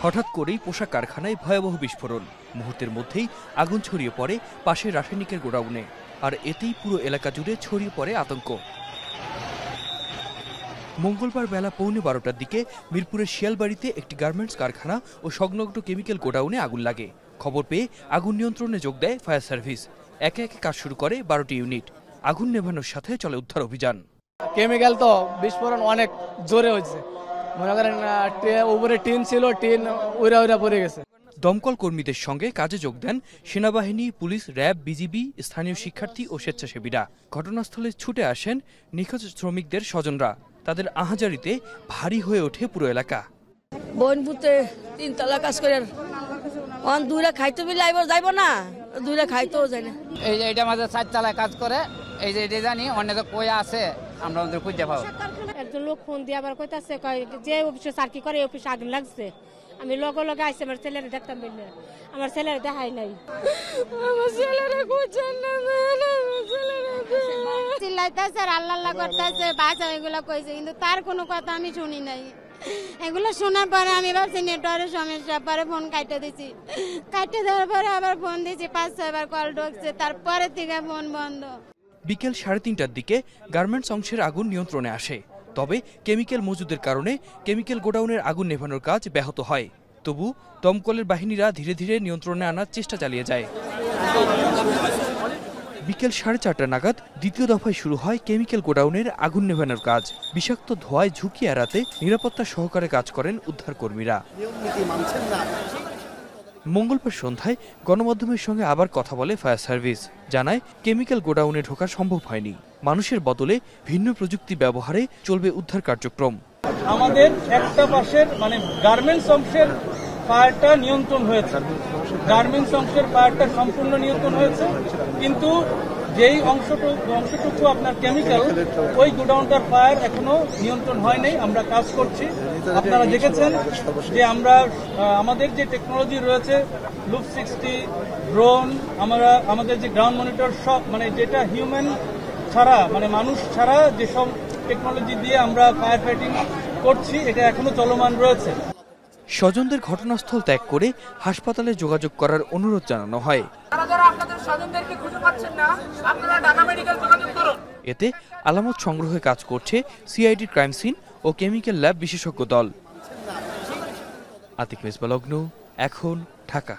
হঠাৎ করেই পোশাক কারখানায় ভয়াবহ বিস্ফোরণ। মুহূর্তের মধ্যেই আগুন ছড়িয়ে পড়ে পাশের রাসায়নিকের গোডাউনে, আর এতেই পুরো এলাকা জুড়ে ছড়িয়ে পড়ে আতঙ্ক। মঙ্গলবার বেলা 12:15টার দিকে মিরপুরের শিয়ালবাড়িতে একটি গার্মেন্টস কারখানা ও সংলগ্ন কেমিক্যাল গোডাউনে আগুন লাগে। খবর পেয়ে আগুন নিয়ন্ত্রণে যোগ দেয় ফায়ার সার্ভিস। একে একে কাজ শুরু করে 12টি ইউনিট। আগুন নেভানোর সাথে চলে উদ্ধার অভিযান। কেমিক্যাল তো বিস্ফোরণ অনেক জোরে হচ্ছে, মনে করেন উপরে টিন ছিল, টিন উড়া পড়ে গেছে। দমকল কর্মীদের সঙ্গে কাজে যোগ দেন সেনাবাহিনী, পুলিশ, র্যাব, বিজিবি, স্থানীয় শিক্ষার্থী ও স্বেচ্ছাসেবীরা। ঘটনাস্থলে ছুটে আসেন নিখোঁজ শ্রমিকদের স্বজনরা। তাদের আহাজারিতে ভারী হয়ে ওঠে পুরো এলাকা। বনপুতে 3 তলা কাজ করে দূরে খাইতে যাইব না, দূরে খাইতেও যায় না। এই যে এটা আমাদের 4 তলায় কাজ করে, এই যে এটা জানি অন্য তো কই আছে, আমরা ওদের খুঁজে পাবো। একজন লোক ফোন দিয়ে আবার কইতাছে যে অফিসে চাকরি করে অফিসে আগুন লাগছে। আমি লগে লগে আইসি, আমার ছেলেরা দেখতাম বললে, আমার ছেলেরা দেখাই নাই। আমার ছেলেরা খুঁজছেন না, চিল্লাইতেছে আর আল্লাহ আল্লাহ করতেছে, বাঁচা এগুলো কইছে, কিন্তু তার কোনো কথা আমি শুনি নাই। এগুলো শোনার পরে আমি ভাবছি নেটওয়ার্কের সমস্যা, পরে ফোন কাটতে দিছি। কাটতে দেওয়ার পরে আবার ফোন দিয়েছি, 5-6 বার কল ঢুকছে, তারপরে থেকে ফোন বন্ধ। বিকেল 3:30টার দিকে গার্মেন্টস অংশের আগুন নিয়ন্ত্রণে আসে। তবে কেমিক্যাল মজুদের কারণে কেমিক্যাল গোডাউনের আগুন নেভানোর কাজ ব্যাহত হয়। তবু দমকলের বাহিনীরা ধীরে ধীরে নিয়ন্ত্রণে আনার চেষ্টা চালিয়ে যায়। বিকেল 4:30টা নাগাদ দ্বিতীয় দফায় শুরু হয় কেমিক্যাল গোডাউনের আগুন নেভানোর কাজ। বিষাক্ত ধোঁয়ায় ঝুঁকি এড়াতে নিরাপত্তা সহকারে কাজ করেন উদ্ধারকর্মীরা। মঙ্গলবার সন্ধ্যায় গণমাধ্যমের সঙ্গে আবার কথা বলে ফায়ার সার্ভিস। জানায় কেমিক্যাল গোডাউনে ঢোকা সম্ভব হয়নি। মানুষের বদলে ভিন্ন প্রযুক্তি ব্যবহারে চলবে উদ্ধার কার্যক্রম। আমাদের একটা পাশের গার্মেন্টস অংশের ফায়ারটা নিয়ন্ত্রণ হয়েছে, গার্মেন্টস অংশের ফায়ারটা সম্পূর্ণ নিয়ন্ত্রণ হয়েছে, কিন্তু যেই অংশটুকু আপনার কেমিক্যাল, ওই গোডাউনটার ফায়ার এখনো নিয়ন্ত্রণ হয় নাই। আমরা কাজ করছি। আপনারা দেখেছেন যে আমরা আমাদের যে টেকনোলজি রয়েছে, লুপ 60, ড্রোন, আমাদের যে গ্রাউন্ড মনিটর, সব যেটা হিউম্যান ছাড়া মানুষ ছাড়া যেসব টেকনোলজি দিয়ে আমরা ফায়ার ফাইটিং করছি, এটা এখনো চলমান রয়েছে। স্বজনদের ঘটনাস্থল ত্যাগ করে হাসপাতালে যোগাযোগ করার অনুরোধ জানানো হয়। এতে আলামত সংগ্রহে কাজ করছে সিআইডি ক্রাইম সিন ও কেমিক্যাল ল্যাব বিশেষজ্ঞ দল। আতিক মেজবা লগ্ন, এখন, ঢাকা।